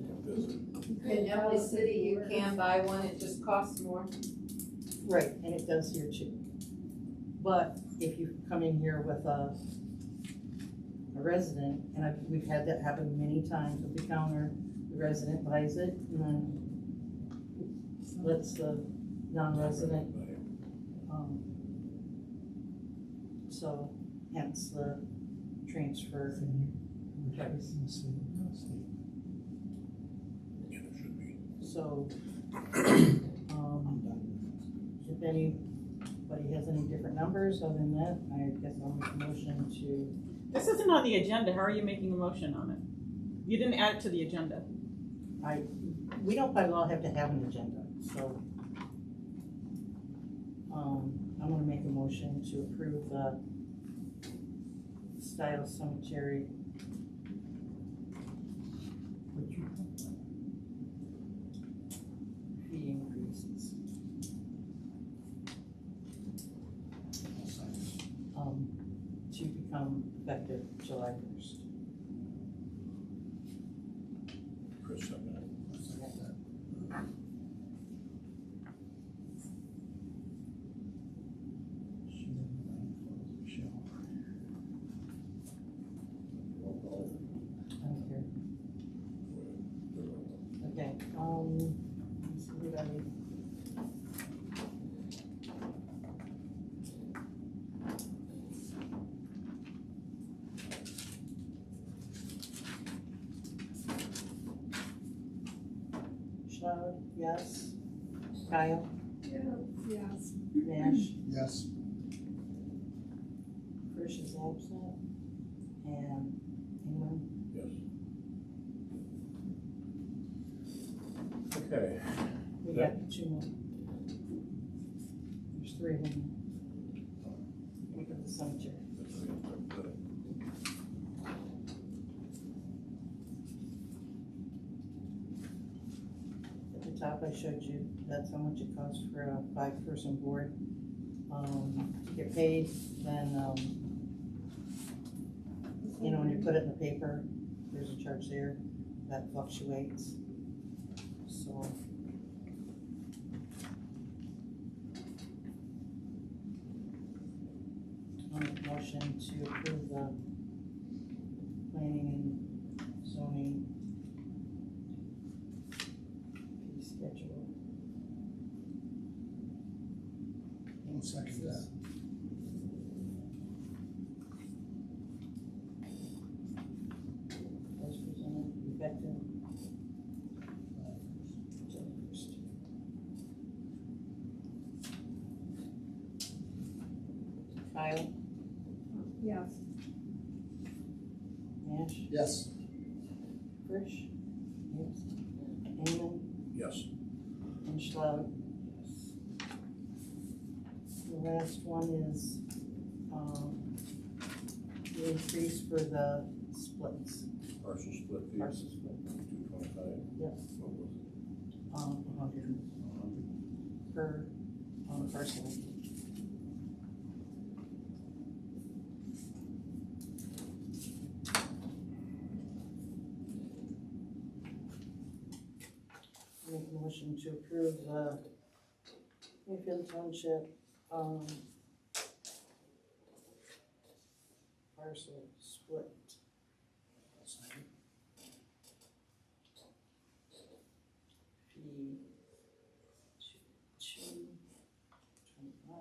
do. In every city you can buy one, it just costs more. Right, and it does here too. But if you come in here with a resident, and we've had that happen many times with the counter, the resident buys it and then lets the non-resident, so hence the transfer price. Yeah, there should be. So, if anybody has any different numbers other than that, I guess I'll make a motion to, This isn't on the agenda, how are you making a motion on it? You didn't add it to the agenda. we don't by law have to have an agenda, so. I'm gonna make a motion to approve the Style Cemetery. Fee increases. To become effective July 1st. Chris, second. I don't care. Okay, let's see what I need. Schlaud, yes. Kile, Yes. Maasch, Yes. Frisch is absent, and Engelman. Yes. Okay. We got two more. There's three of them. Look at the cemetery. That's right. At the top I showed you, that's how much it costs for a 5-person board. To get paid, then, you know, when you put it in the paper, there's a charge there, that fluctuates. So. I'll make a motion to approve the planning and zoning fee schedule. I'll second that. As presented, effective July 1st. Kyle, Yes. Maasch, Yes. Frisch, yes, Engelman, Yes. and Schlaud. The last one is, the increase for the splits, Partial split fee. parcel split, 225. yes, What was it? 100 per, parcel. Make a motion to approve the Mayfield Township, parcel split. Fee two 25.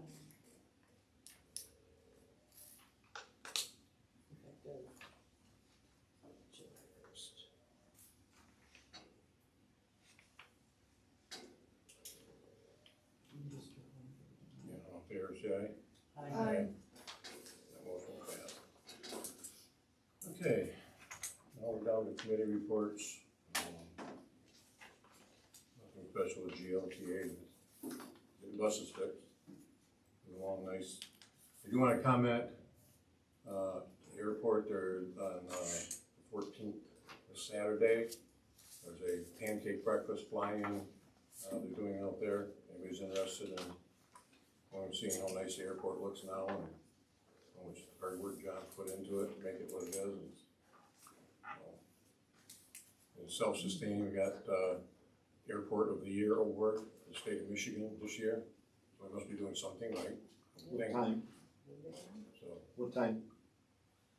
Effective July 1st. Yeah, all fair, say aye. Aye. That motion passed. Okay, now we're down to committee reports. Nothing special with GLTA, getting buses fixed. Moving along nice. I do wanna comment, the airport, there on, the 14th, this Saturday, there's a pancake breakfast flying, they're doing out there. Anybody's interested in going and seeing how nice the airport looks now and how much hard work John's put into it to make it what it is. It's self-sustaining. We got Airport of the Year award for the state of Michigan this year, so we must be doing something right. What time? So What time?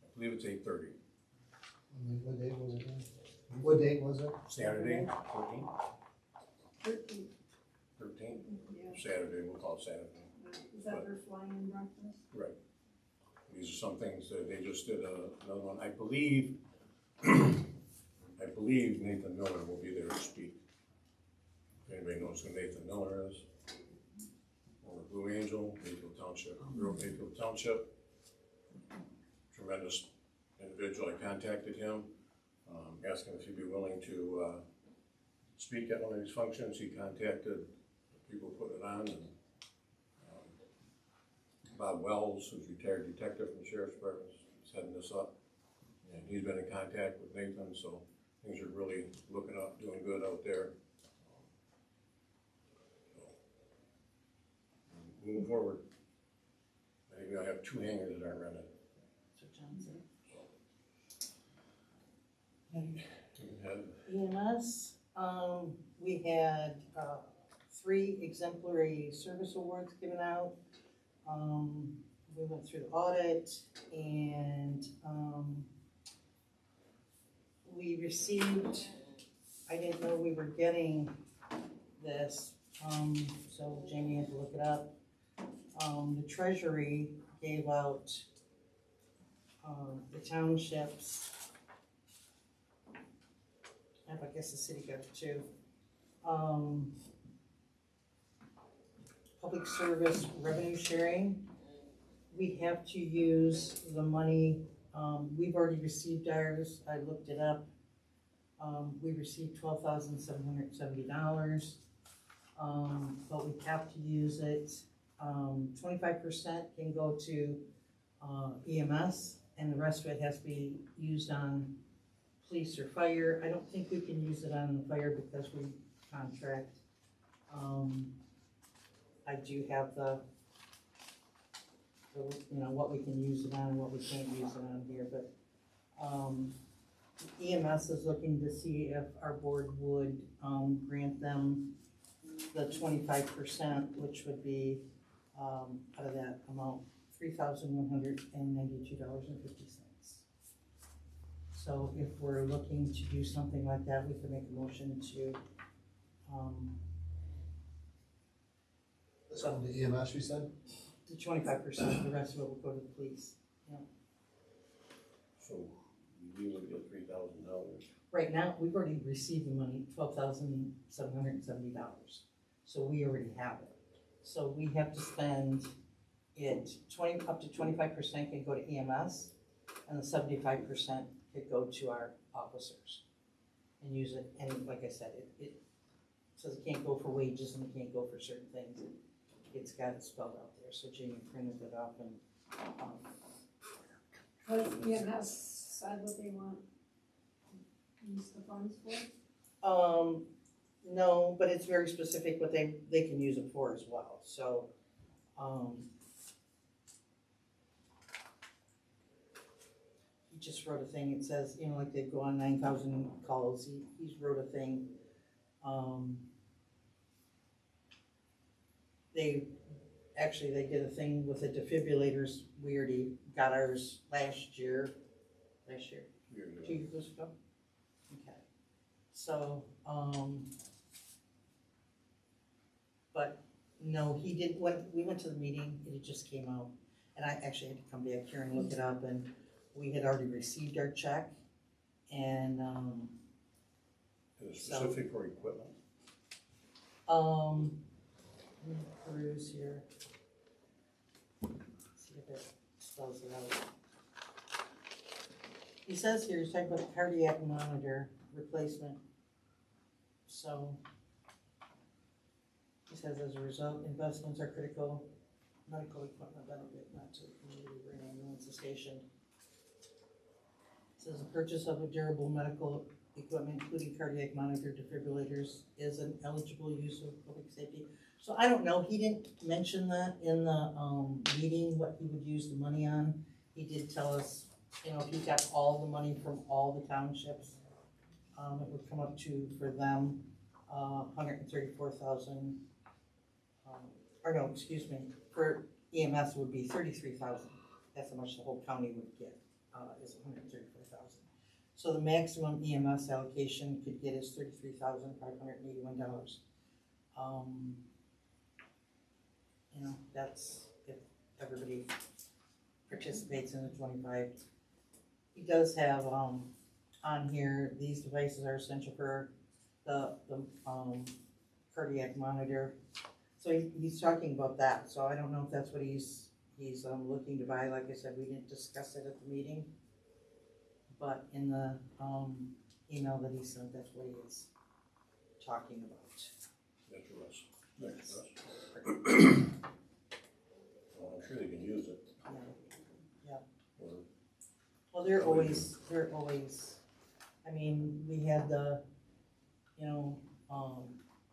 I believe it's 8:30. What date was it? What date was it? Saturday, 14th, 13th, 13th, yeah. Saturday. We'll call it Saturday. Is that their flying breakfast? Right. These are some things that they just did another one. I believe Nathan Miller will be there to speak. If anybody knows who Nathan Miller is, or Blue Angel, Mayfield Township, Mayfield Township. Tremendous individual. I contacted him, asking if he'd be willing to speak at one of these functions. He contacted the people putting it on, and Bob Wells, who's retired detective from the Sheriff's Department, is heading this up. And he's been in contact with Nathan, so things are really looking up, doing good out there. Moving forward. I think I have 2 hangars that aren't rented. So John said. You have EMS, we had 3 exemplary service awards given out. We went through the audit and we received, I didn't know we were getting this, so Jamie had to look it up. The Treasury gave out the townships, I guess the city got it too. Public service revenue sharing. We have to use the money, we've already received ours, I looked it up. We received $12,770, but we have to use it. 25% can go to EMS, and the rest of it has to be used on police or fire. I don't think we can use it on the fire because we contract. I do have the what we can use it on and what we can't use it on here, but EMS is looking to see if our board would grant them the 25%, which would be out of that amount, $3,192.50. So if we're looking to do something like that, we could make a motion to That's on the EMS, you said? the 25%, the rest of it will go to the police. So you usually get $3,000. Right now, we've already received the money, $12,770. So we already have it. So we have to spend it, up to 25% can go to EMS, and the 75% could go to our officers and use it. And like I said, it says it can't go for wages and it can't go for certain things. It's got it spelled out there. So Jamie printed it up and. Has EMS said what they want to use the funds for? No, but it's very specific what they can use it for as well. So, he just wrote a thing. It says, like they go on 9,000 calls. He's wrote a thing. they did a thing with the defibrillators. We already got ours last year, 2 years ago. Okay, so, but no, he did, when we went to the meeting, it just came out. And I actually had to come back here and look it up, and we had already received our check, and, Is it specific for equipment? let me peruse here. See if it spells it out. He says here, he's talking about the cardiac monitor replacement. So, he says as a result, investments are critical. Medical equipment benefit not to the community or an ambulance station. It says the purchase of a durable medical equipment, including cardiac monitor, defibrillators, is an eligible use of public safety. So I don't know, he didn't mention that in the, meeting, what he would use the money on. He did tell us, you know, if he got all the money from all the townships, it would come up to, for them, $134,000. Or no, excuse me, for EMS would be $33,000. That's how much the whole county would get, is $134,000. So the maximum EMS allocation could get is $33,581. You know, that's if everybody participates in the 25. He does have, on here, these devices are essential for the cardiac monitor. So he's talking about that, so I don't know if that's what he's looking to buy. Like I said, we didn't discuss it at the meeting. But in the, email that he sent, that's what he is talking about. That's Russ. Yes. Well, I'm sure they can use it. Yeah. Or Well, they're always, I mean, we had the, you know,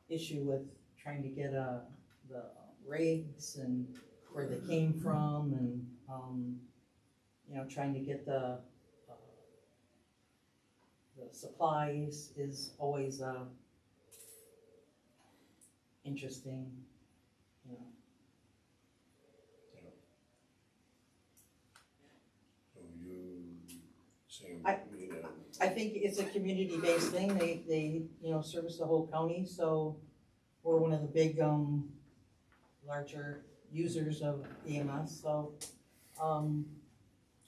issue with trying to get, the rigs and where they came from, and, you know, trying to get the supplies is always, interesting, you know. So you saying I- we need a, I think it's a community-based thing. They, you know, service the whole county, so we're one of the big, larger users of EMS, so, I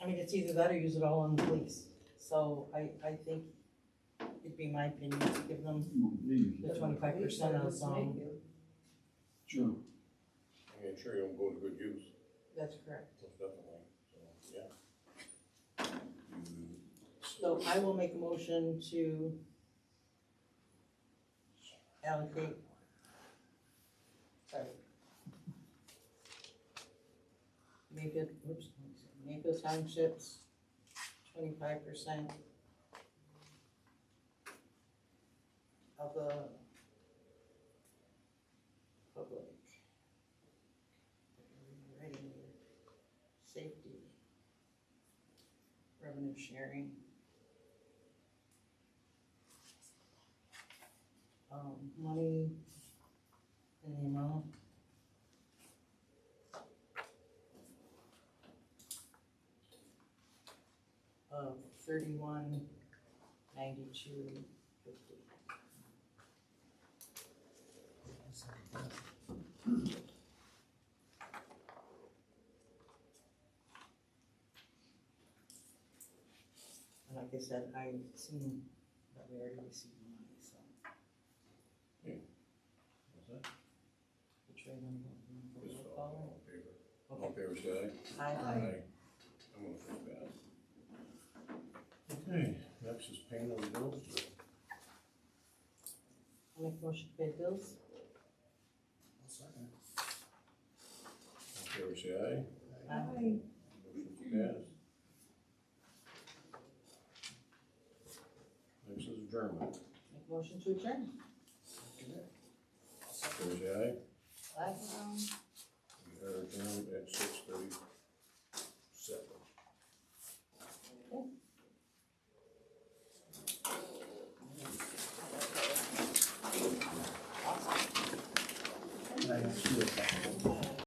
mean, it's either that or use it all on the police. So I think it'd be my opinion to give them the 25% of, Sure. I mean, sure you'll go to good use, that's correct. most definitely, so, yeah. So I will make a motion to allocate, sorry. Mayfield Township's 25% of the public safety revenue sharing. Money in the amount of $31,92.50. And like I said, I assume that we already received the money, so. What's that? Which way am I going? Just Roll all call? in favor. All in favor, say aye. Aye. I'm gonna say that. Okay, next is paying of the bills. I'll make a motion to pay bills. I'll second. All in favor, say aye. Aye. Motion's passed. Next is adjournment. Make a motion to adjourn. Okay. All in favor, say aye. Aye.